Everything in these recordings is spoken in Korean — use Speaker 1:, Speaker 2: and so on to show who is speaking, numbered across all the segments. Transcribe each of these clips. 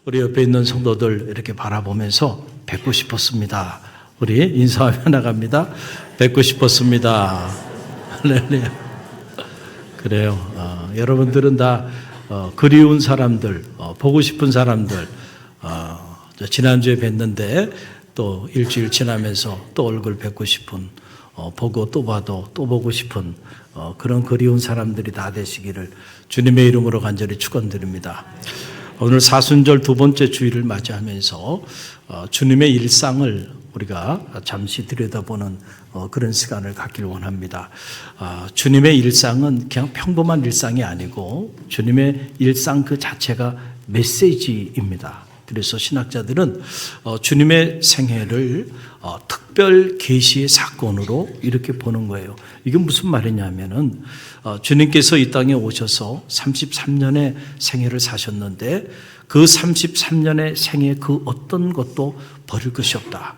Speaker 1: 우리 옆에 있는 성도들 이렇게 바라보면서 뵙고 싶었습니다. 우리 인사하며 나갑니다. 뵙고 싶었습니다. 할렐루야. 그래요. 여러분들은 다 그리운 사람들, 보고 싶은 사람들, 지난주에 뵀는데 또 일주일 지나면서 또 얼굴 뵙고 싶은, 보고 또 봐도 또 보고 싶은 그런 그리운 사람들이 다 되시기를 주님의 이름으로 간절히 축원드립니다. 오늘 사순절 두 번째 주일을 맞이하면서 주님의 일상을 우리가 잠시 들여다보는 그런 시간을 갖길 원합니다. 주님의 일상은 그냥 평범한 일상이 아니고 주님의 일상 그 자체가 메시지입니다. 그래서 신학자들은 주님의 생애를 특별 계시의 사건으로 이렇게 보는 거예요. 이게 무슨 말이냐면은 주님께서 이 땅에 오셔서 33년의 생애를 사셨는데 그 33년의 생애 그 어떤 것도 버릴 것이 없다.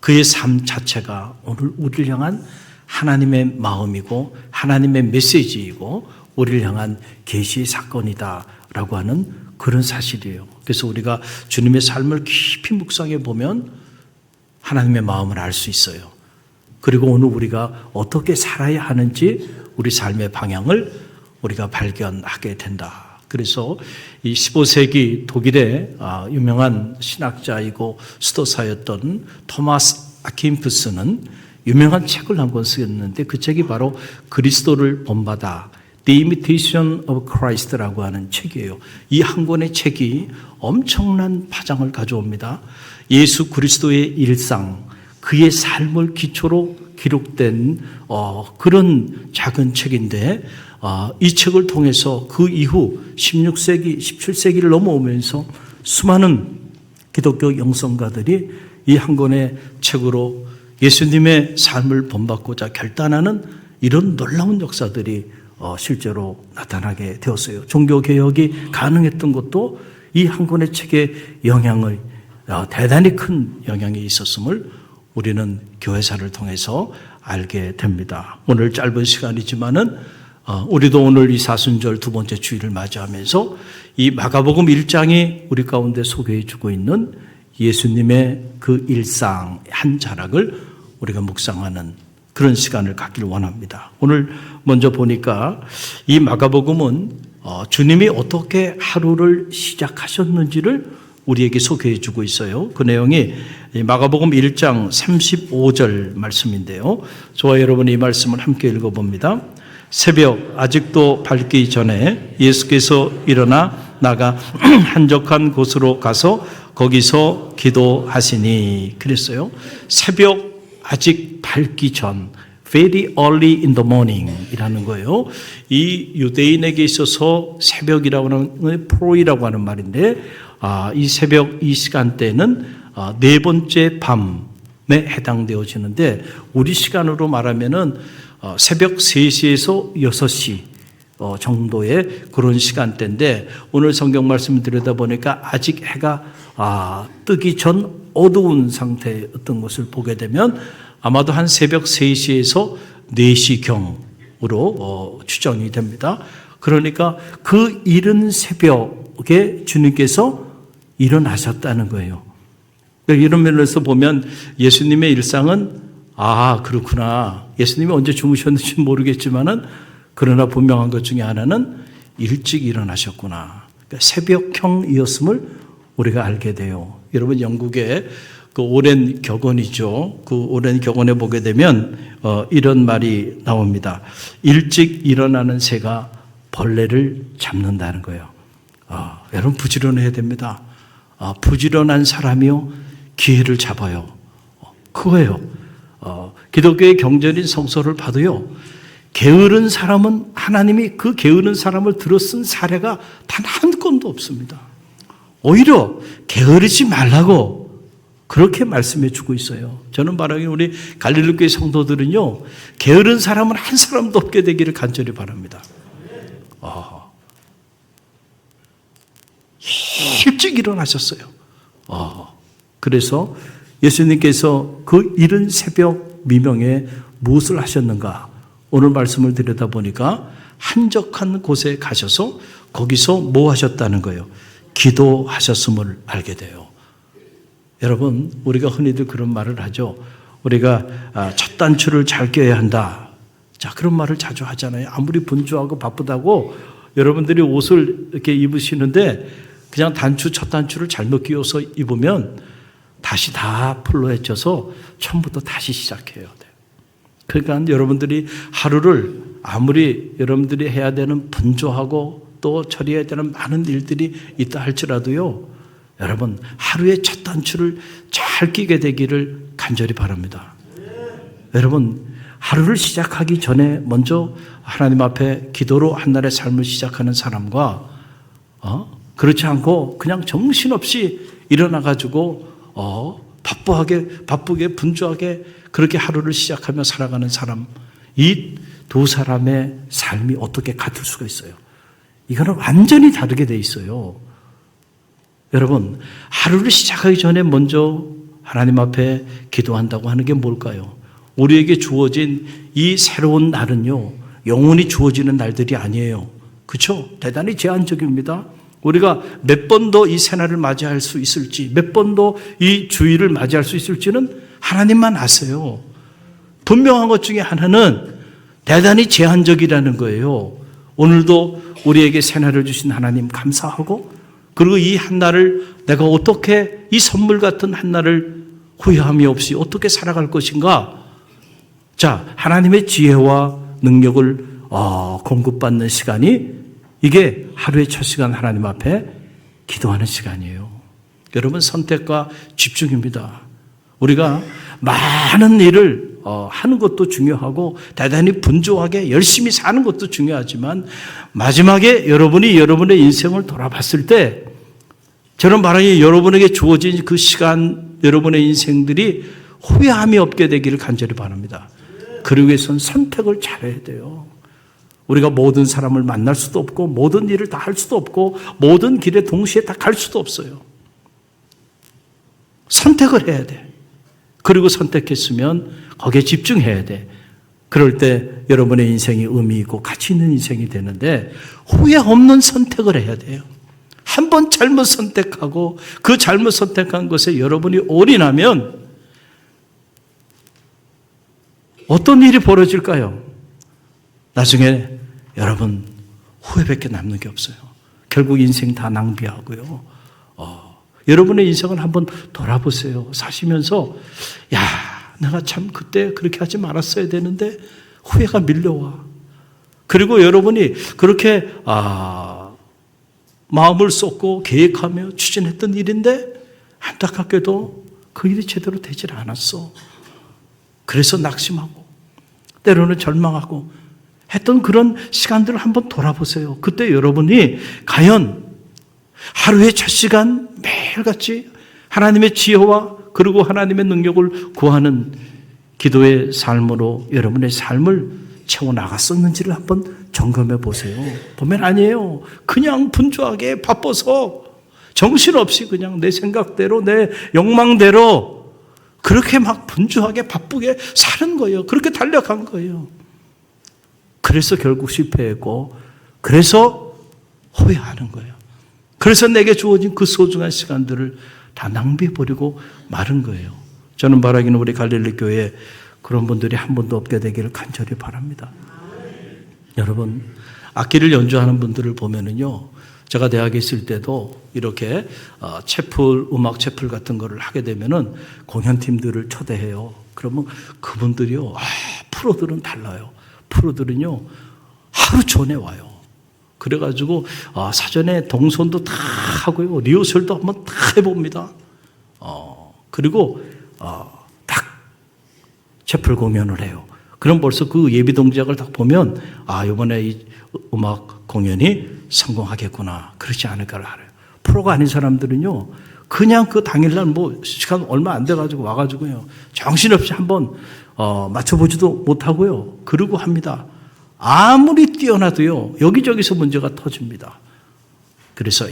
Speaker 1: 그의 삶 자체가 오늘 우리를 향한 하나님의 마음이고 하나님의 메시지이고 우리를 향한 계시의 사건이다라고 하는 그런 사실이에요. 그래서 우리가 주님의 삶을 깊이 묵상해 보면 하나님의 마음을 알 수 있어요. 그리고 오늘 우리가 어떻게 살아야 하는지 우리 삶의 방향을 우리가 발견하게 된다. 그래서 이 15세기 독일의 유명한 신학자이고 수도사였던 토마스 아킨푸스는 유명한 책을 한 권 쓰였는데 그 책이 바로 그리스도를 본받아 The Imitation of Christ라고 하는 책이에요. 이 한 권의 책이 엄청난 파장을 가져옵니다. 예수 그리스도의 일상, 그의 삶을 기초로 기록된 그런 작은 책인데 이 책을 통해서 그 이후 16세기, 17세기를 넘어오면서 수많은 기독교 영성가들이 이 한 권의 책으로 예수님의 삶을 본받고자 결단하는 이런 놀라운 역사들이 실제로 나타나게 되었어요. 종교개혁이 가능했던 것도 이 한 권의 책의 영향을 대단히 큰 영향이 있었음을 우리는 교회사를 통해서 알게 됩니다. 오늘 짧은 시간이지만은 우리도 오늘 이 사순절 두 번째 주일을 맞이하면서 이 마가복음 1장이 우리 가운데 소개해 주고 있는 예수님의 그 일상 한 자락을 우리가 묵상하는 그런 시간을 갖기를 원합니다. 오늘 먼저 보니까 이 마가복음은 주님이 어떻게 하루를 시작하셨는지를 우리에게 소개해 주고 있어요. 그 내용이 마가복음 1장 35절 말씀인데요. 저와 여러분 이 말씀을 함께 읽어봅니다. 새벽 아직도 밝기 전에 예수께서 일어나 나가 한적한 곳으로 가서 거기서 기도하시니 그랬어요. 새벽 아직 밝기 전, very early in the morning 이라는 거예요. 이 유대인에게 있어서 새벽이라고 하는 프로이라고 하는 말인데 이 새벽 이 시간대는 네 번째 밤에 해당되어지는데 우리 시간으로 말하면은 새벽 3시에서 6시 정도의 그런 시간대인데 오늘 성경 말씀을 들여다보니까 아직 해가 뜨기 전 어두운 상태였던 것을 보게 되면 아마도 한 새벽 3시에서 4시경으로 추정이 됩니다. 그러니까 그 이른 새벽에 주님께서 일어나셨다는 거예요. 이런 면에서 보면 예수님의 일상은 그렇구나. 예수님이 언제 주무셨는지 모르겠지만은 그러나 분명한 것 중에 하나는 일찍 일어나셨구나. 그러니까 새벽형이었음을 우리가 알게 돼요. 여러분 영국의 그 오랜 격언이죠. 그 오랜 격언에 보게 되면 이런 말이 나옵니다. 일찍 일어나는 새가 벌레를 잡는다는 거예요. 여러분 부지런해야 됩니다. 부지런한 사람이요 기회를 잡아요. 그거예요. 기독교의 경전인 성서를 봐도요. 게으른 사람은 하나님이 그 게으른 사람을 들어쓴 사례가 단 한 건도 없습니다. 오히려 게으르지 말라고 그렇게 말씀해 주고 있어요. 저는 바라기 우리 갈릴리교회 성도들은요. 게으른 사람은 한 사람도 없게 되기를 간절히 바랍니다. 일찍 일어나셨어요. 그래서 예수님께서 그 이른 새벽 미명에 무엇을 하셨는가? 오늘 말씀을 들여다보니까 한적한 곳에 가셔서 거기서 뭐 하셨다는 거예요? 기도하셨음을 알게 돼요. 여러분, 우리가 흔히들 그런 말을 하죠. 우리가 첫 단추를 잘 껴야 한다. 자, 그런 말을 자주 하잖아요. 아무리 분주하고 바쁘다고 여러분들이 옷을 이렇게 입으시는데 그냥 첫 단추를 잘못 끼워서 입으면 다시 다 풀러헤쳐서 처음부터 다시 시작해야 돼요. 그러니까 여러분들이 하루를 아무리 여러분들이 해야 되는 분주하고 또 처리해야 되는 많은 일들이 있다 할지라도요, 여러분 하루의 첫 단추를 잘 끼게 되기를 간절히 바랍니다. 여러분 하루를 시작하기 전에 먼저 하나님 앞에 기도로 한날의 삶을 시작하는 사람과 그렇지 않고 그냥 정신없이 일어나가지고 바쁘게 분주하게 그렇게 하루를 시작하며 살아가는 사람, 이 두 사람의 삶이 어떻게 같을 수가 있어요? 이거는 완전히 다르게 돼 있어요. 여러분, 하루를 시작하기 전에 먼저 하나님 앞에 기도한다고 하는 게 뭘까요? 우리에게 주어진 이 새로운 날은요, 영원히 주어지는 날들이 아니에요. 그렇죠? 대단히 제한적입니다. 우리가 몇 번 더 이 새날을 맞이할 수 있을지, 몇 번 더 이 주일을 맞이할 수 있을지는 하나님만 아세요. 분명한 것 중에 하나는 대단히 제한적이라는 거예요. 오늘도 우리에게 새날을 주신 하나님 감사하고, 그리고 이 한날을 내가 어떻게 이 선물 같은 한날을 후회함이 없이 어떻게 살아갈 것인가? 자, 하나님의 지혜와 능력을 공급받는 시간이, 이게 하루의 첫 시간 하나님 앞에 기도하는 시간이에요. 여러분, 선택과 집중입니다. 우리가 많은 일을 하는 것도 중요하고 대단히 분주하게 열심히 사는 것도 중요하지만 마지막에 여러분이 여러분의 인생을 돌아봤을 때 저는 말하기 여러분에게 주어진 그 시간, 여러분의 인생들이 후회함이 없게 되기를 간절히 바랍니다. 그러기 위해서는 선택을 잘해야 돼요. 우리가 모든 사람을 만날 수도 없고 모든 일을 다 할 수도 없고 모든 길에 동시에 다 갈 수도 없어요. 선택을 해야 돼. 그리고 선택했으면 거기에 집중해야 돼. 그럴 때 여러분의 인생이 의미 있고 가치 있는 인생이 되는데 후회 없는 선택을 해야 돼요. 한 번 잘못 선택하고 그 잘못 선택한 것에 여러분이 올인하면 어떤 일이 벌어질까요? 나중에 여러분 후회밖에 남는 게 없어요. 결국 인생 다 낭비하고요. 여러분의 인생을 한번 돌아보세요. 사시면서 야, 내가 참 그때 그렇게 하지 말았어야 되는데 후회가 밀려와. 그리고 여러분이 그렇게 마음을 쏟고 계획하며 추진했던 일인데 안타깝게도 그 일이 제대로 되질 않았어. 그래서 낙심하고 때로는 절망하고 했던 그런 시간들을 한번 돌아보세요. 그때 여러분이 과연 하루의 첫 시간 매일같이 하나님의 지혜와 그리고 하나님의 능력을 구하는 기도의 삶으로 여러분의 삶을 채워나갔었는지를 한번 점검해 보세요. 보면 아니에요. 그냥 분주하게 바빠서 정신없이 그냥 내 생각대로 내 욕망대로 그렇게 막 분주하게 바쁘게 사는 거예요. 그렇게 달려간 거예요. 그래서 결국 실패했고 그래서 후회하는 거예요. 그래서 내게 주어진 그 소중한 시간들을 다 낭비해버리고 마른 거예요. 저는 바라기는 우리 갈릴리 교회에 그런 분들이 한 분도 없게 되기를 간절히 바랍니다. 여러분, 악기를 연주하는 분들을 보면은요, 제가 대학에 있을 때도 이렇게 채플, 음악 채플 같은 거를 하게 되면은 공연팀들을 초대해요. 그러면 그분들이요, 프로들은 달라요. 프로들은요, 하루 전에 와요. 그래가지고 사전에 동선도 다 하고요, 리허설도 한번 다 해봅니다. 그리고 딱 채플 공연을 해요. 그럼 벌써 그 예비 동작을 딱 보면 이번에 이 음악 공연이 성공하겠구나, 그렇지 않을까를 알아요. 프로가 아닌 사람들은요, 그냥 그 당일날 뭐 시간 얼마 안 돼가지고 와가지고요, 정신없이 한번 맞춰보지도 못하고요, 그러고 합니다. 아무리 뛰어나도요, 여기저기서 문제가 터집니다. 그래서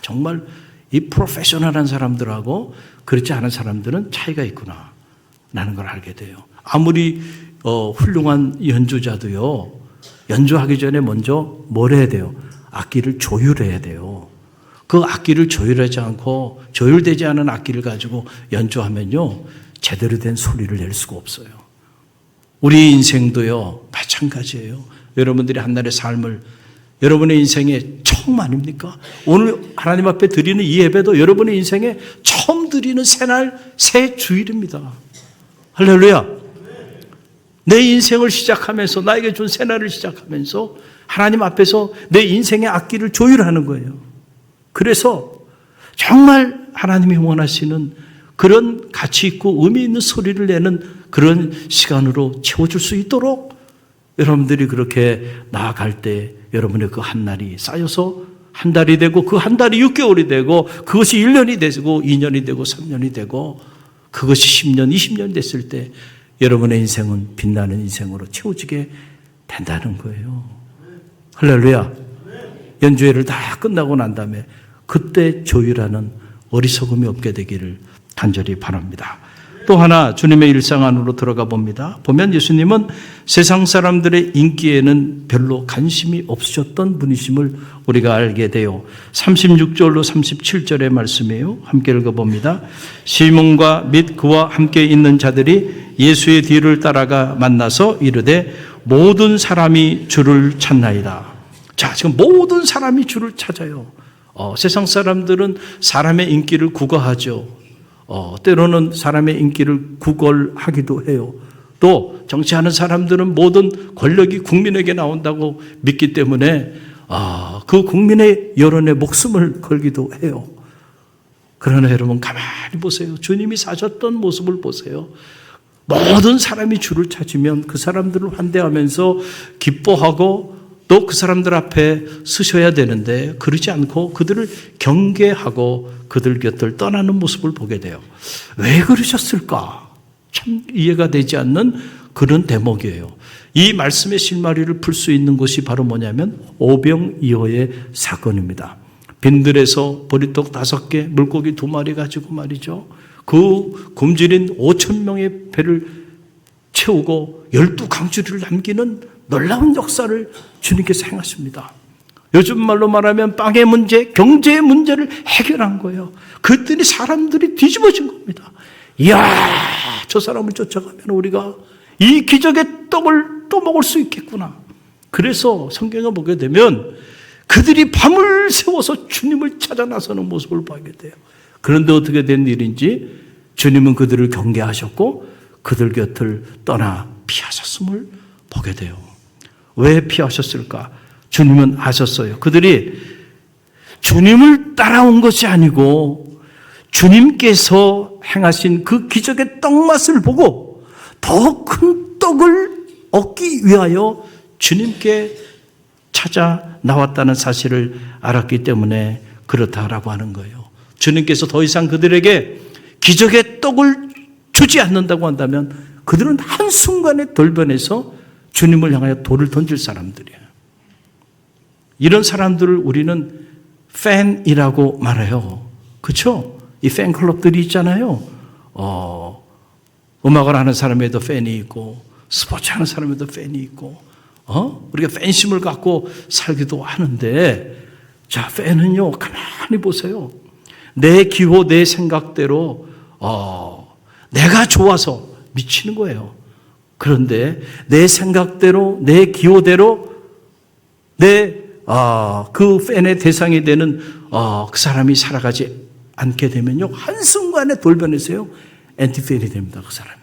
Speaker 1: 정말 이 프로페셔널한 사람들하고 그렇지 않은 사람들은 차이가 있구나 라는 걸 알게 돼요. 아무리 훌륭한 연주자도요, 연주하기 전에 먼저 뭘 해야 돼요? 악기를 조율해야 돼요. 그 악기를 조율하지 않고 조율되지 않은 악기를 가지고 연주하면요, 제대로 된 소리를 낼 수가 없어요. 우리 인생도요, 마찬가지예요. 여러분들이 한날의 삶을, 여러분의 인생의 처음 아닙니까? 오늘 하나님 앞에 드리는 이 예배도 여러분의 인생에 처음 드리는 새날, 새 주일입니다. 할렐루야. 내 인생을 시작하면서, 나에게 준 새날을 시작하면서 하나님 앞에서 내 인생의 악기를 조율하는 거예요. 그래서 정말 하나님이 원하시는 그런 가치 있고 의미 있는 소리를 내는 그런 시간으로 채워줄 수 있도록 여러분들이 그렇게 나아갈 때 여러분의 그 한 날이 쌓여서 한 달이 되고, 그 한 달이 6개월이 되고, 그것이 1년이 되고 2년이 되고 3년이 되고, 그것이 10년, 20년 됐을 때 여러분의 인생은 빛나는 인생으로 채워지게 된다는 거예요. 할렐루야. 연주회를 다 끝나고 난 다음에 그때 조율하는 어리석음이 없게 되기를 간절히 바랍니다. 또 하나 주님의 일상 안으로 들어가 봅니다. 보면 예수님은 세상 사람들의 인기에는 별로 관심이 없으셨던 분이심을 우리가 알게 돼요. 36절로 37절의 말씀이에요. 함께 읽어봅니다. 시몬과 및 그와 함께 있는 자들이 예수의 뒤를 따라가 만나서 이르되 모든 사람이 주를 찾나이다. 자, 지금 모든 사람이 주를 찾아요. 세상 사람들은 사람의 인기를 구걸하죠. 때로는 사람의 인기를 구걸하기도 해요. 또 정치하는 사람들은 모든 권력이 국민에게 나온다고 믿기 때문에 그 국민의 여론에 목숨을 걸기도 해요. 그러나 여러분 가만히 보세요. 주님이 사셨던 모습을 보세요. 모든 사람이 주를 찾으면 그 사람들을 환대하면서 기뻐하고 또 그 사람들 앞에 서셔야 되는데 그러지 않고 그들을 경계하고 그들 곁을 떠나는 모습을 보게 돼요. 왜 그러셨을까? 참 이해가 되지 않는 그런 대목이에요. 이 말씀의 실마리를 풀 수 있는 것이 바로 뭐냐면 오병이어의 사건입니다. 빈들에서 보리떡 5개, 물고기 2마리 가지고 말이죠. 그 굶주린 5,000명의 배를 채우고 12강주리를 남기는 놀라운 역사를 주님께서 행하십니다. 요즘 말로 말하면 빵의 문제, 경제의 문제를 해결한 거예요. 그랬더니 사람들이 뒤집어진 겁니다. 이야, 저 사람을 쫓아가면 우리가 이 기적의 떡을 또 먹을 수 있겠구나. 그래서 성경을 보게 되면 그들이 밤을 새워서 주님을 찾아 나서는 모습을 보게 돼요. 그런데 어떻게 된 일인지 주님은 그들을 경계하셨고 그들 곁을 떠나 피하셨음을 보게 돼요. 왜 피하셨을까? 주님은 아셨어요. 그들이 주님을 따라온 것이 아니고 주님께서 행하신 그 기적의 떡맛을 보고 더 큰 떡을 얻기 위하여 주님께 찾아 나왔다는 사실을 알았기 때문에 그렇다라고 하는 거예요. 주님께서 더 이상 그들에게 기적의 떡을 주지 않는다고 한다면 그들은 한순간에 돌변해서 주님을 향하여 돌을 던질 사람들이에요. 이런 사람들을 우리는 팬이라고 말해요. 그렇죠? 이 팬클럽들이 있잖아요. 음악을 하는 사람에도 팬이 있고 스포츠 하는 사람에도 팬이 있고 우리가 팬심을 갖고 살기도 하는데, 자, 팬은요, 가만히 보세요. 내 기호, 내 생각대로 내가 좋아서 미치는 거예요. 그런데 내 생각대로, 내 기호대로 그 팬의 대상이 되는 그 사람이 살아가지 않게 되면요, 한순간에 돌변해서요, 엔티팬이 됩니다. 그 사람이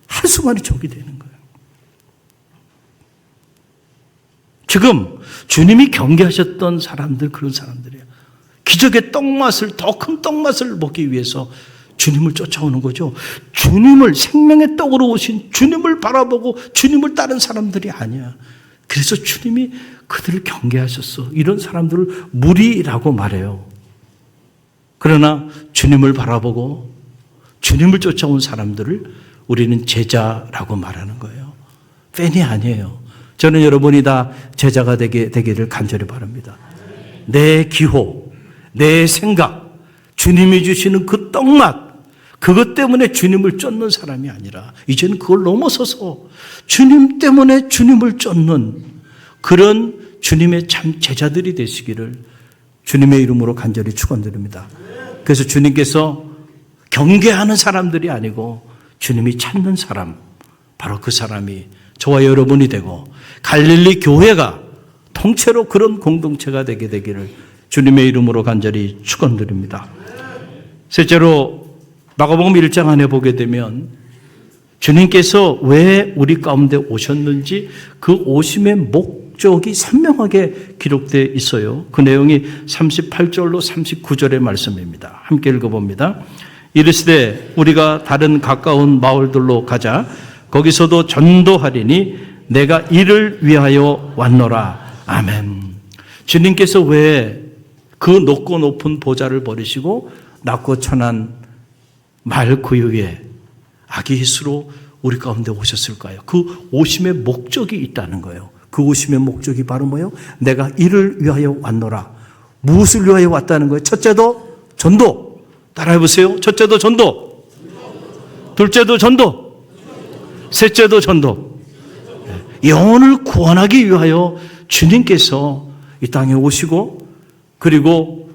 Speaker 1: 한순간에 적이 되는 거예요. 지금 주님이 경계하셨던 사람들, 그런 사람들이에요. 기적의 떡맛을, 더 큰 떡맛을 먹기 위해서 주님을 쫓아오는 거죠. 주님을, 생명의 떡으로 오신 주님을 바라보고 주님을 따른 사람들이 아니야. 그래서 주님이 그들을 경계하셨어. 이런 사람들을 무리라고 말해요. 그러나 주님을 바라보고 주님을 쫓아온 사람들을 우리는 제자라고 말하는 거예요. 팬이 아니에요. 저는 여러분이 다 제자가 되기를 간절히 바랍니다. 내 기호, 내 생각, 주님이 주시는 그 떡맛, 그것 때문에 주님을 쫓는 사람이 아니라 이제는 그걸 넘어서서 주님 때문에 주님을 쫓는 그런 주님의 참 제자들이 되시기를 주님의 이름으로 간절히 축원드립니다. 그래서 주님께서 경계하는 사람들이 아니고 주님이 찾는 사람, 바로 그 사람이 저와 여러분이 되고 갈릴리 교회가 통째로 그런 공동체가 되게 되기를 주님의 이름으로 간절히 축원드립니다. 셋째로 마가복음 1장 안에 보게 되면 주님께서 왜 우리 가운데 오셨는지 그 오심의 목적이 선명하게 기록되어 있어요. 그 내용이 38절로 39절의 말씀입니다. 함께 읽어봅니다. 이르시되 우리가 다른 가까운 마을들로 가자. 거기서도 전도하리니 내가 이를 위하여 왔노라. 아멘. 주님께서 왜 그 높고 높은 보좌를 버리시고 낮고 천한 말 구유에 아기 예수로 우리 가운데 오셨을까요? 그 오심의 목적이 있다는 거예요. 그 오심의 목적이 바로 뭐예요? 내가 이를 위하여 왔노라. 무엇을 위하여 왔다는 거예요? 첫째도 전도. 따라해 보세요. 첫째도 전도. 둘째도 전도. 셋째도 전도. 영혼을 구원하기 위하여 주님께서 이 땅에 오시고 그리고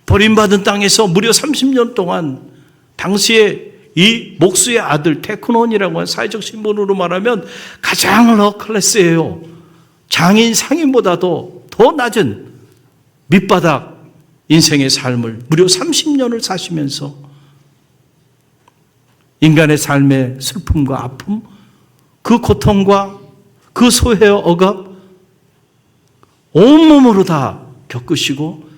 Speaker 1: 버림받은 땅에서 무려 30년 동안 당시에 이 목수의 아들 테크논이라고 하는 사회적 신분으로 말하면 가장 러 클래스예요. 장인 상인보다도 더 낮은 밑바닥 인생의 삶을 무려 30년을 사시면서 인간의 삶의 슬픔과 아픔, 그 고통과 그 소외와 억압 온몸으로 다 겪으시고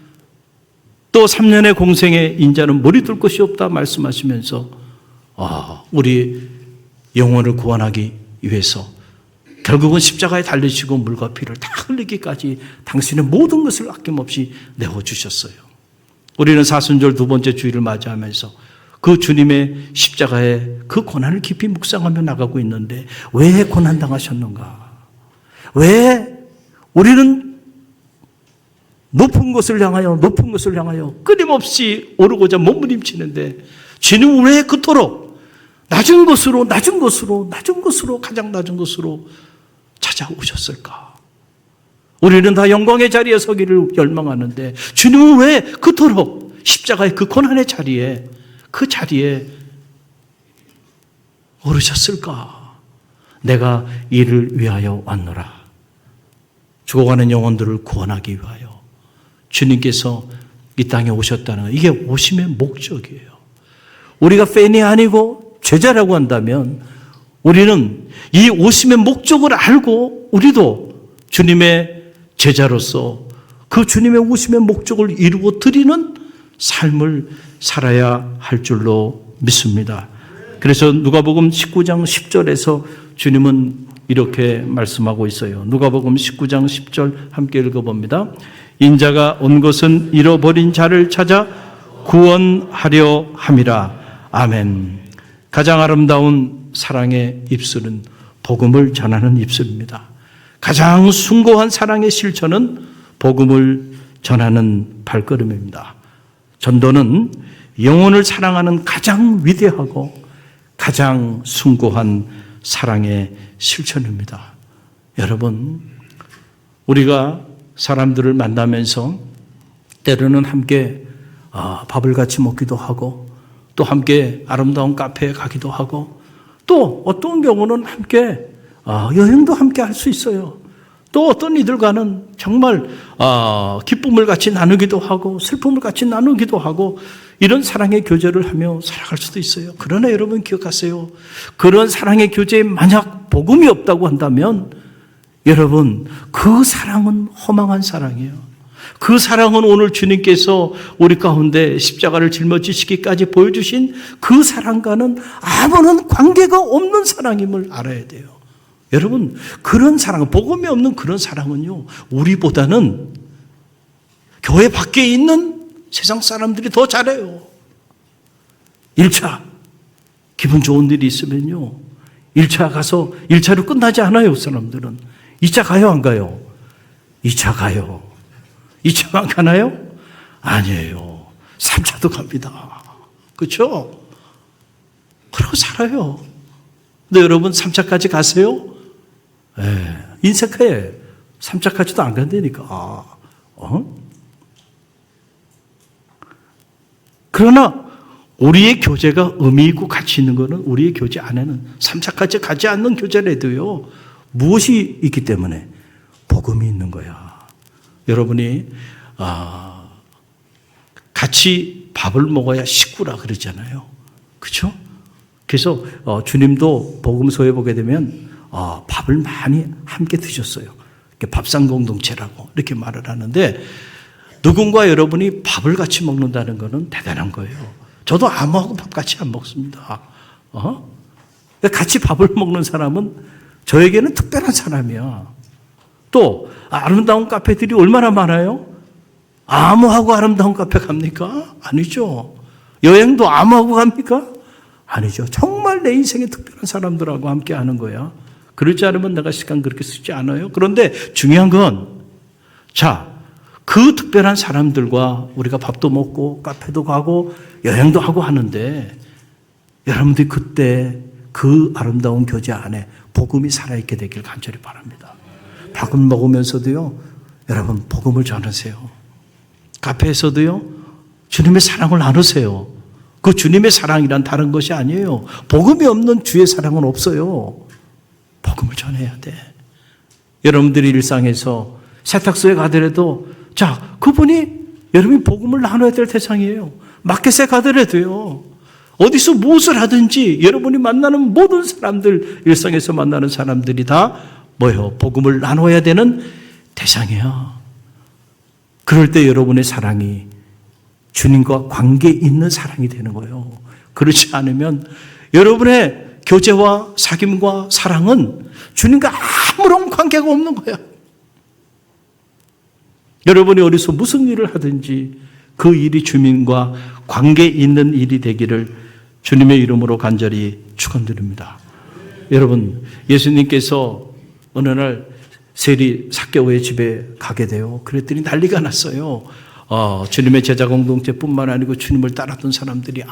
Speaker 1: 또 3년의 공생의 인자는 머리 둘 것이 없다 말씀하시면서 우리 영혼을 구원하기 위해서 결국은 십자가에 달리시고 물과 피를 다 흘리기까지 당신의 모든 것을 아낌없이 내어주셨어요. 우리는 사순절 두 번째 주일을 맞이하면서 그 주님의 십자가의 그 고난을 깊이 묵상하며 나가고 있는데 왜 고난당하셨는가? 왜 우리는 높은 것을 향하여 끊임없이 오르고자 몸부림치는데 주님은 왜 그토록 낮은 곳으로 가장 낮은 곳으로 찾아오셨을까? 우리는 다 영광의 자리에 서기를 열망하는데 주님은 왜 그토록 십자가의 그 고난의 자리에 그 자리에 오르셨을까? 내가 이를 위하여 왔노라. 죽어가는 영혼들을 구원하기 위하여 주님께서 이 땅에 오셨다는 것, 이게 오심의 목적이에요. 우리가 팬이 아니고 제자라고 한다면 우리는 이 오심의 목적을 알고 우리도 주님의 제자로서 그 주님의 오심의 목적을 이루어 드리는 삶을 살아야 할 줄로 믿습니다. 그래서 누가복음 19장 10절에서 주님은 이렇게 말씀하고 있어요. 누가복음 19장 10절 함께 읽어봅니다. 인자가 온 것은 잃어버린 자를 찾아 구원하려 함이라. 아멘. 가장 아름다운 사랑의 입술은 복음을 전하는 입술입니다. 가장 숭고한 사랑의 실천은 복음을 전하는 발걸음입니다. 전도는 영혼을 사랑하는 가장 위대하고 가장 숭고한 사랑의 실천입니다. 여러분, 우리가 사람들을 만나면서 때로는 함께 밥을 같이 먹기도 하고 또 함께 아름다운 카페에 가기도 하고 또 어떤 경우는 함께 여행도 함께 할 수 있어요. 또 어떤 이들과는 정말 기쁨을 같이 나누기도 하고 슬픔을 같이 나누기도 하고 이런 사랑의 교제를 하며 살아갈 수도 있어요. 그러나 여러분 기억하세요. 그런 사랑의 교제에 만약 복음이 없다고 한다면 여러분 그 사랑은 허망한 사랑이에요. 그 사랑은 오늘 주님께서 우리 가운데 십자가를 짊어지시기까지 보여주신 그 사랑과는 아무런 관계가 없는 사랑임을 알아야 돼요. 여러분 그런 사랑, 복음이 없는 그런 사랑은요 우리보다는 교회 밖에 있는 세상 사람들이 더 잘해요. 1차 기분 좋은 일이 있으면요 1차 가서 1차로 끝나지 않아요. 사람들은 2차 가요 안 가요? 2차 가요. 2차만 가나요? 아니에요. 3차도 갑니다. 그렇죠? 그러고 살아요. 근데 여러분 3차까지 가세요? 네. 인색해. 3차까지도 안 간다니까. 그러나 우리의 교제가 의미 있고 가치 있는 것은 우리의 교제 안에는 3, 4까지 가지 않는 교제라도요. 무엇이 있기 때문에? 복음이 있는 거야. 여러분이 같이 밥을 먹어야 식구라 그러잖아요. 그렇죠? 그래서 주님도 복음서에 보게 되면 밥을 많이 함께 드셨어요. 밥상 공동체라고 이렇게 말을 하는데 누군가 여러분이 밥을 같이 먹는다는 것은 대단한 거예요. 저도 아무하고 밥 같이 안 먹습니다. 같이 밥을 먹는 사람은 저에게는 특별한 사람이야. 또 아름다운 카페들이 얼마나 많아요? 아무하고 아름다운 카페 갑니까? 아니죠. 여행도 아무하고 갑니까? 아니죠. 정말 내 인생에 특별한 사람들하고 함께 하는 거야. 그렇지 않으면 내가 시간 그렇게 쓰지 않아요. 그런데 중요한 건, 그 특별한 사람들과 우리가 밥도 먹고 카페도 가고 여행도 하고 하는데 여러분들이 그때 그 아름다운 교제 안에 복음이 살아있게 되길 간절히 바랍니다. 밥을 먹으면서도요, 여러분 복음을 전하세요. 카페에서도요, 주님의 사랑을 나누세요. 그 주님의 사랑이란 다른 것이 아니에요. 복음이 없는 주의 사랑은 없어요. 복음을 전해야 돼. 여러분들이 일상에서 세탁소에 가더라도 그분이 여러분이 복음을 나눠야 될 대상이에요. 마켓에 가더라도요. 어디서 무엇을 하든지 여러분이 만나는 모든 사람들, 일상에서 만나는 사람들이 다 복음을 나눠야 되는 대상이야. 그럴 때 여러분의 사랑이 주님과 관계 있는 사랑이 되는 거예요. 그렇지 않으면 여러분의 교제와 사귐과 사랑은 주님과 아무런 관계가 없는 거야. 여러분이 어디서 무슨 일을 하든지 그 일이 주님과 관계 있는 일이 되기를 주님의 이름으로 간절히 축원드립니다. 여러분, 예수님께서 어느 날 세리 삭개오의 집에 가게 돼요. 그랬더니 난리가 났어요. 주님의 제자 공동체뿐만 아니고 주님을 따랐던 사람들이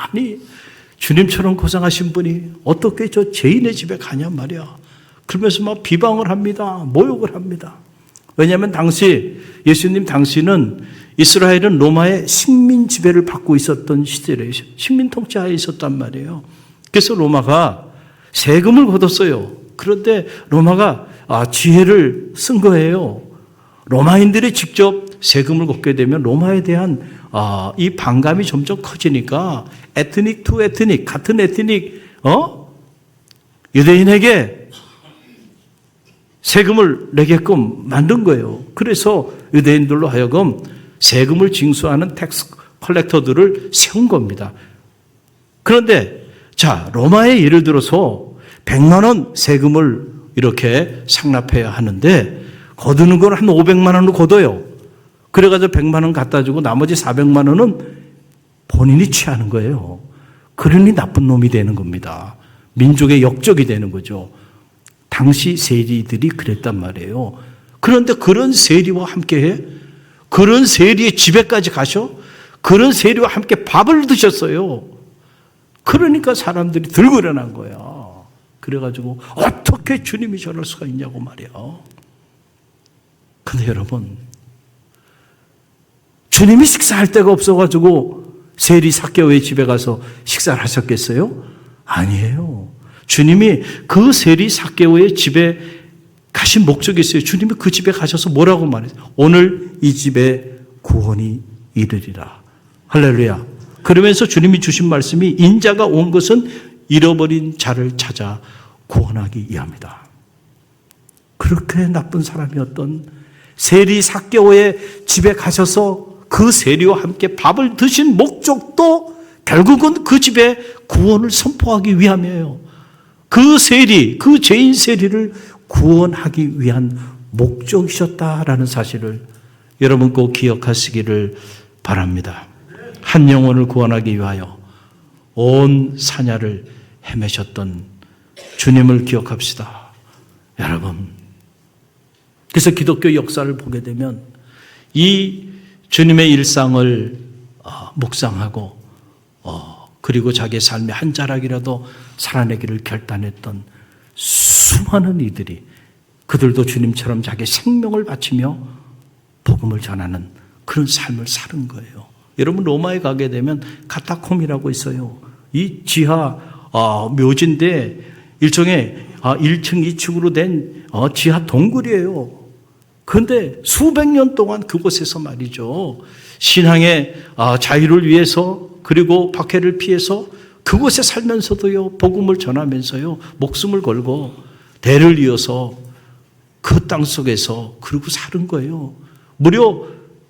Speaker 1: 주님처럼 고상하신 분이 어떻게 저 죄인의 집에 가냐 말이야. 그러면서 막 비방을 합니다. 모욕을 합니다. 왜냐하면 예수님 당시는 이스라엘은 로마의 식민 지배를 받고 있었던 시대래요. 식민 통치하에 있었단 말이에요. 그래서 로마가 세금을 걷었어요. 그런데 로마가 지혜를 쓴 거예요. 로마인들이 직접 세금을 걷게 되면 로마에 대한 이 반감이 점점 커지니까 에트닉 투 에트닉, 같은 에트닉 유대인에게 세금을 내게끔 만든 거예요. 그래서 유대인들로 하여금 세금을 징수하는 텍스 컬렉터들을 세운 겁니다. 그런데 로마에 예를 들어서 100만 원 세금을 이렇게 상납해야 하는데 거두는 건 한 500만 원을 거둬요. 그래가지고 100만 원 갖다 주고 나머지 400만 원은 본인이 취하는 거예요. 그러니 나쁜 놈이 되는 겁니다. 민족의 역적이 되는 거죠. 당시 세리들이 그랬단 말이에요. 그런데 그런 세리와 함께해? 그런 세리의 집에까지 가셔? 그런 세리와 함께 밥을 드셨어요. 그러니까 사람들이 들고 일어난 거야. 그래가지고 어떻게 주님이 저럴 수가 있냐고 말이야. 근데 여러분, 주님이 식사할 데가 없어가지고 세리 삭개오의 집에 가서 식사를 하셨겠어요? 아니에요. 주님이 그 세리 삭개오의 집에 가신 목적이 있어요. 주님이 그 집에 가셔서 뭐라고 말했어요? 오늘 이 집에 구원이 이르리라. 할렐루야. 그러면서 주님이 주신 말씀이 인자가 온 것은 잃어버린 자를 찾아 구원하기 위함이다. 그렇게 나쁜 사람이었던 세리 삭개오의 집에 가셔서 그 세리와 함께 밥을 드신 목적도 결국은 그 집에 구원을 선포하기 위함이에요. 그 세리, 그 죄인 세리를 구원하기 위한 목적이셨다라는 사실을 여러분 꼭 기억하시기를 바랍니다. 한 영혼을 구원하기 위하여 온 사냐를 헤매셨던 주님을 기억합시다. 여러분, 그래서 기독교 역사를 보게 되면 이 주님의 일상을 묵상하고 그리고 자기의 삶의 한 자락이라도 살아내기를 결단했던 수많은 이들이 그들도 주님처럼 자기의 생명을 바치며 복음을 전하는 그런 삶을 사는 거예요. 여러분 로마에 가게 되면 카타콤이라고 있어요. 이 지하 묘지인데 일종의 1층, 2층으로 된 지하 동굴이에요. 그런데 수백 년 동안 그곳에서 말이죠. 신앙의 자유를 위해서 그리고 박해를 피해서 그곳에 살면서도요. 복음을 전하면서요. 목숨을 걸고 대를 이어서 그 땅 속에서 그러고 사는 거예요. 무려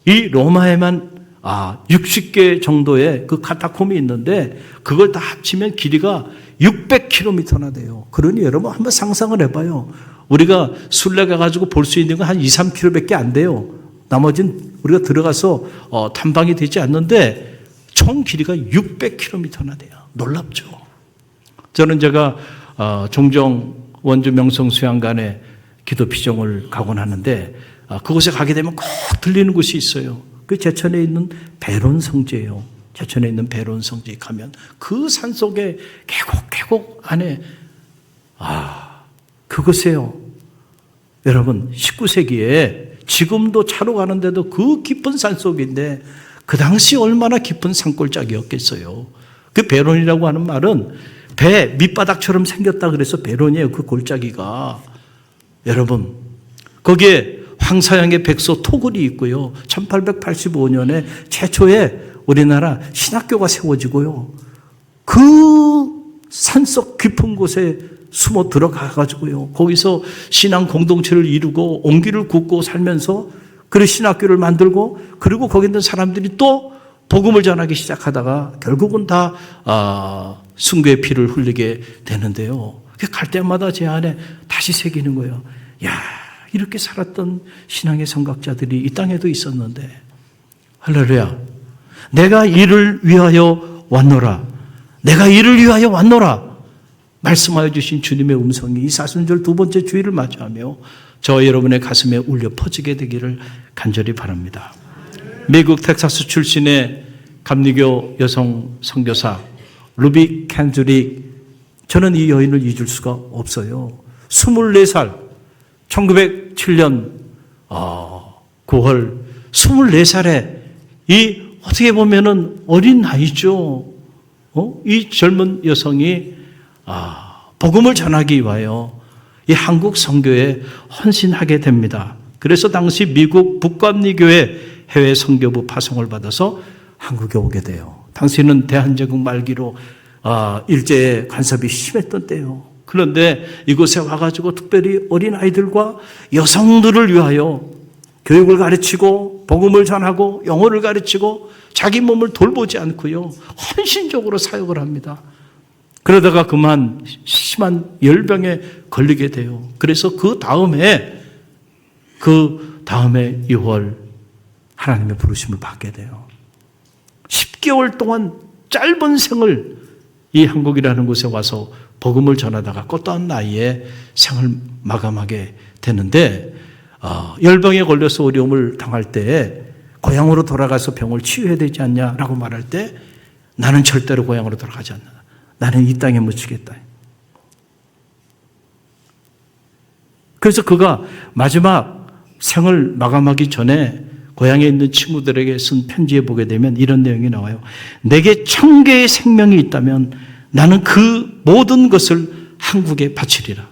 Speaker 1: 이 로마에만 60개 정도의 그 카타콤이 있는데 그걸 다 합치면 길이가 600km나 돼요. 그러니 여러분 한번 상상을 해봐요. 우리가 순례 가가지고 볼 수 있는 건 한 2, 3km밖에 안 돼요. 나머지는 우리가 들어가서 탐방이 되지 않는데 총 길이가 600km나 돼요. 놀랍죠. 저는 제가 종종 원주 명성수양관에 기도 피정을 가곤 하는데 그곳에 가게 되면 꼭 들리는 곳이 있어요. 그 제천에 있는 배론 성지예요. 제천에 있는 배론 성지 가면 그 산속에 계곡 안에 그곳에요. 여러분 19세기에 지금도 차로 가는데도 그 깊은 산속인데 그 당시 얼마나 깊은 산골짜기였겠어요. 그 배론이라고 하는 말은 배 밑바닥처럼 생겼다 그래서 배론이에요. 그 골짜기가. 여러분 거기에 황사양의 백서 토굴이 있고요. 1885년에 최초의 우리나라 신학교가 세워지고요. 그 산속 깊은 곳에 숨어 들어가가지고요. 거기서 신앙 공동체를 이루고 옹기를 굽고 살면서 그 신학교를 만들고 그리고 거기 있는 사람들이 또 복음을 전하기 시작하다가 결국은 다 순교의 피를 흘리게 되는데요. 갈 때마다 제 안에 다시 새기는 거예요. 야, 이렇게 살았던 신앙의 선각자들이 이 땅에도 있었는데 할렐루야. 내가 이를 위하여 왔노라. 내가 이를 위하여 왔노라. 말씀하여 주신 주님의 음성이 이 사순절 두 번째 주일을 맞이하며 저 여러분의 가슴에 울려 퍼지게 되기를 간절히 바랍니다. 미국 텍사스 출신의 감리교 여성 선교사 루비 캔드릭, 저는 이 여인을 잊을 수가 없어요. 24살 1907년 9월 24살에 이 어떻게 보면은 어린 나이죠. 이 젊은 여성이 복음을 전하기 위하여 이 한국 선교에 헌신하게 됩니다. 그래서 당시 미국 북감리교회 해외 선교부 파송을 받아서 한국에 오게 돼요. 당시는 대한제국 말기로 일제 간섭이 심했던 때요. 그런데 이곳에 와가지고 특별히 어린아이들과 여성들을 위하여 교육을 가르치고 복음을 전하고 영어를 가르치고 자기 몸을 돌보지 않고요. 헌신적으로 사역을 합니다. 그러다가 그만 심한 열병에 걸리게 돼요. 그래서 그 다음에 2월 하나님의 부르심을 받게 돼요. 10개월 동안 짧은 생을 이 한국이라는 곳에 와서 복음을 전하다가 꽃다운 나이에 생을 마감하게 되는데 열병에 걸려서 어려움을 당할 때 고향으로 돌아가서 병을 치유해야 되지 않냐라고 말할 때 나는 절대로 고향으로 돌아가지 않는다. 나는 이 땅에 묻히겠다. 그래서 그가 마지막 생을 마감하기 전에 고향에 있는 친구들에게 쓴 편지에 보게 되면 이런 내용이 나와요. 내게 1000개의 생명이 있다면 나는 그 모든 것을 한국에 바치리라.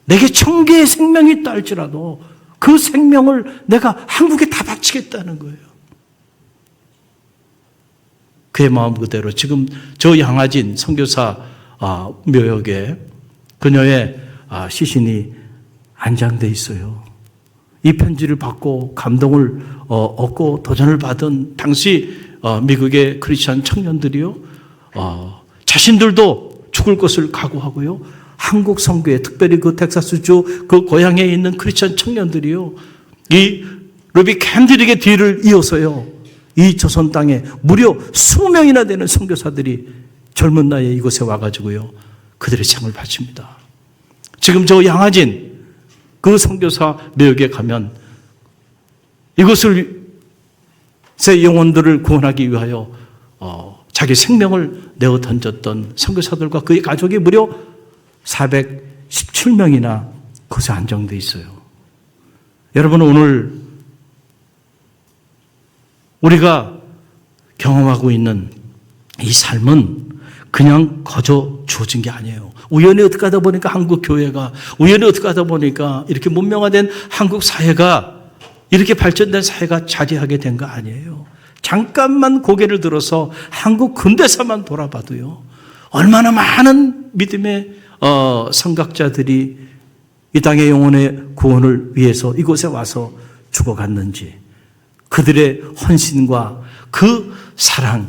Speaker 1: 내게 1000개의 생명이 있다 할지라도 그 생명을 내가 한국에 다 바치겠다는 거예요. 그의 마음 그대로 지금 저 양아진 선교사 묘역에 그녀의 시신이 안장돼 있어요. 이 편지를 받고 감동을 얻고 도전을 받은 당시 미국의 크리스찬 청년들이요, 자신들도 죽을 것을 각오하고요, 한국 선교에 특별히 그 텍사스주 그 고향에 있는 크리스찬 청년들이요, 이 루비 캔드릭의 뒤를 이어서요, 이 조선 땅에 무려 20명이나 되는 선교사들이 젊은 나이에 이곳에 와가지고요, 그들의 생을 바칩니다. 지금 저 양아진 그 선교사 묘역에 가면 이곳을 새 영혼들을 구원하기 위하여 자기 생명을 내어 던졌던 선교사들과 그의 가족이 무려 417명이나 그곳에 안정되어 있어요. 여러분, 오늘 우리가 경험하고 있는 이 삶은 그냥 거저 주어진 게 아니에요. 우연히 어떻게 하다 보니까 한국 교회가, 우연히 어떻게 하다 보니까 이렇게 문명화된 한국 사회가, 이렇게 발전된 사회가 자리하게 된 거 아니에요. 잠깐만 고개를 들어서 한국 근대사만 돌아봐도요, 얼마나 많은 믿음의 선각자들이 이 땅의 영혼의 구원을 위해서 이곳에 와서 죽어갔는지, 그들의 헌신과 그 사랑의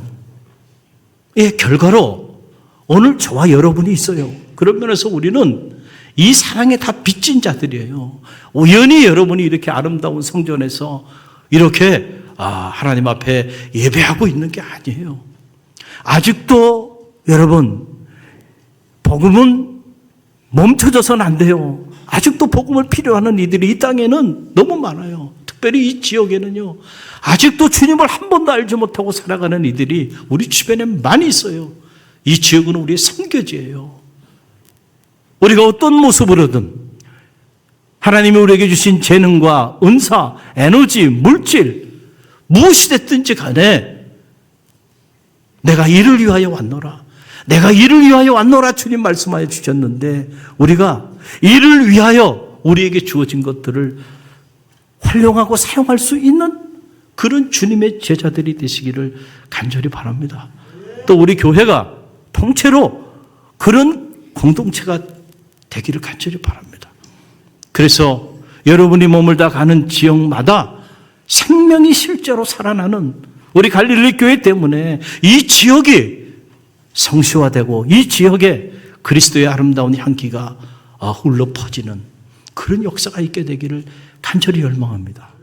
Speaker 1: 결과로 오늘 저와 여러분이 있어요. 그런 면에서 우리는 이 사랑에 다 빚진 자들이에요. 우연히 여러분이 이렇게 아름다운 성전에서 이렇게 하나님 앞에 예배하고 있는 게 아니에요. 아직도 여러분, 복음은 멈춰져서는 안 돼요. 아직도 복음을 필요하는 이들이 이 땅에는 너무 많아요. 특별히 이 지역에는요, 아직도 주님을 한 번도 알지 못하고 살아가는 이들이 우리 주변에 많이 있어요. 이 지역은 우리의 선교지예요. 우리가 어떤 모습으로든 하나님이 우리에게 주신 재능과 은사, 에너지, 물질, 무엇이 됐든지 간에 내가 이를 위하여 왔노라, 내가 이를 위하여 왔노라 주님 말씀하여 주셨는데, 우리가 이를 위하여 우리에게 주어진 것들을 활용하고 사용할 수 있는 그런 주님의 제자들이 되시기를 간절히 바랍니다. 또 우리 교회가 통째로 그런 공동체가 되기를 간절히 바랍니다. 그래서 여러분이 머물다 가는 지역마다 생명이 실제로 살아나는 우리 갈릴리 교회 때문에 이 지역이 성시화되고 이 지역에 그리스도의 아름다운 향기가 흘러 퍼지는 그런 역사가 있게 되기를 간절히 열망합니다.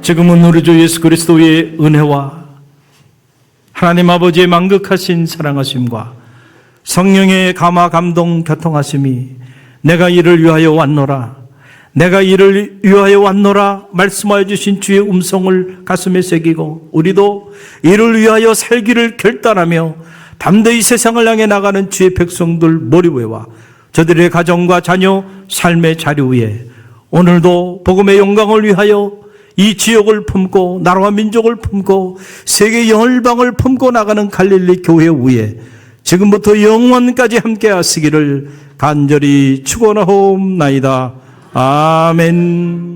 Speaker 1: 지금은 우리 주 예수 그리스도의 은혜와 하나님 아버지의 만극하신 사랑하심과 성령의 감화 감동 교통하심이 내가 이를 위하여 왔노라, 내가 이를 위하여 왔노라 말씀하여 주신 주의 음성을 가슴에 새기고 우리도 이를 위하여 살기를 결단하며 담대히 세상을 향해 나가는 주의 백성들 머리 위와 저들의 가정과 자녀 삶의 자리 위에 오늘도 복음의 영광을 위하여 이 지역을 품고 나라와 민족을 품고 세계 열방을 품고 나가는 갈릴리 교회 위에 지금부터 영원까지 함께 하시기를 간절히 축원하옵나이다. 아멘.